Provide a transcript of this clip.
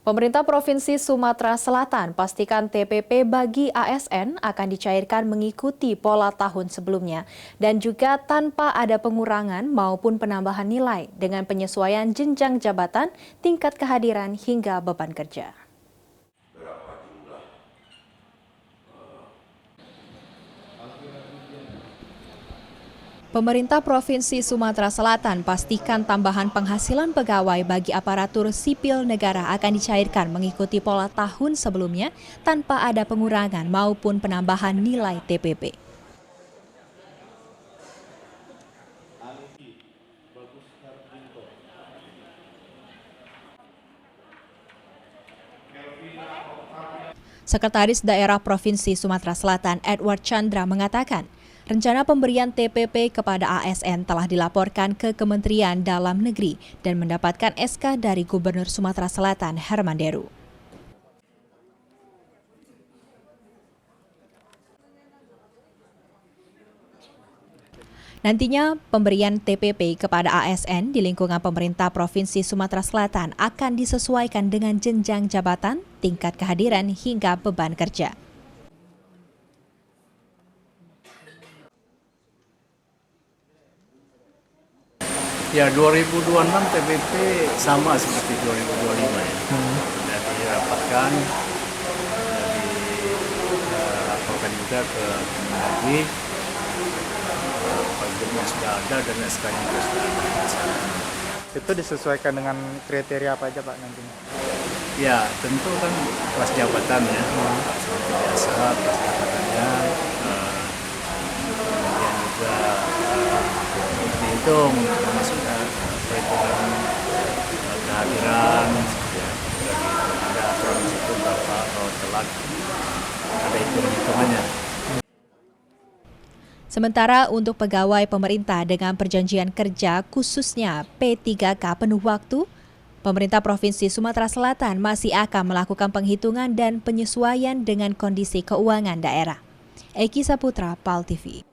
Pemerintah Provinsi Sumatera Selatan pastikan TPP bagi ASN akan dicairkan mengikuti pola tahun sebelumnya dan juga tanpa ada pengurangan maupun penambahan nilai dengan penyesuaian jenjang jabatan, tingkat kehadiran hingga beban kerja. Pemerintah Provinsi Sumatera Selatan pastikan tambahan penghasilan pegawai bagi aparatur sipil negara akan dicairkan mengikuti pola tahun sebelumnya tanpa ada pengurangan maupun penambahan nilai TPP. Sekretaris Daerah Provinsi Sumatera Selatan Edward Chandra mengatakan, rencana pemberian TPP kepada ASN telah dilaporkan ke Kementerian Dalam Negeri dan mendapatkan SK dari Gubernur Sumatera Selatan Herman Deru. Nantinya, pemberian TPP kepada ASN di lingkungan pemerintah Provinsi Sumatera Selatan akan disesuaikan dengan jenjang jabatan, tingkat kehadiran hingga beban kerja. Ya, 2026 TPP sama seperti 2025 ya. Sudah dirapatkan, sudah dilaporkan juga ke Kemendagri. Budgetnya sudah ada dan SK-nya juga sudah ada. Itu disesuaikan dengan kriteria apa aja Pak nantinya? Ya, tentu kan kelas jabatan ya, seperti biasa kelas jabatannya, kemudian juga dihitung termasuk perhitungan kehadiran, ya, ada aturan di situ berapa kalau telat, ada hitung-hitungannya. Sementara untuk pegawai pemerintah dengan perjanjian kerja khususnya P3K penuh waktu, pemerintah Provinsi Sumatera Selatan masih akan melakukan penghitungan dan penyesuaian dengan kondisi keuangan daerah. Eki Saputra, PAL TV.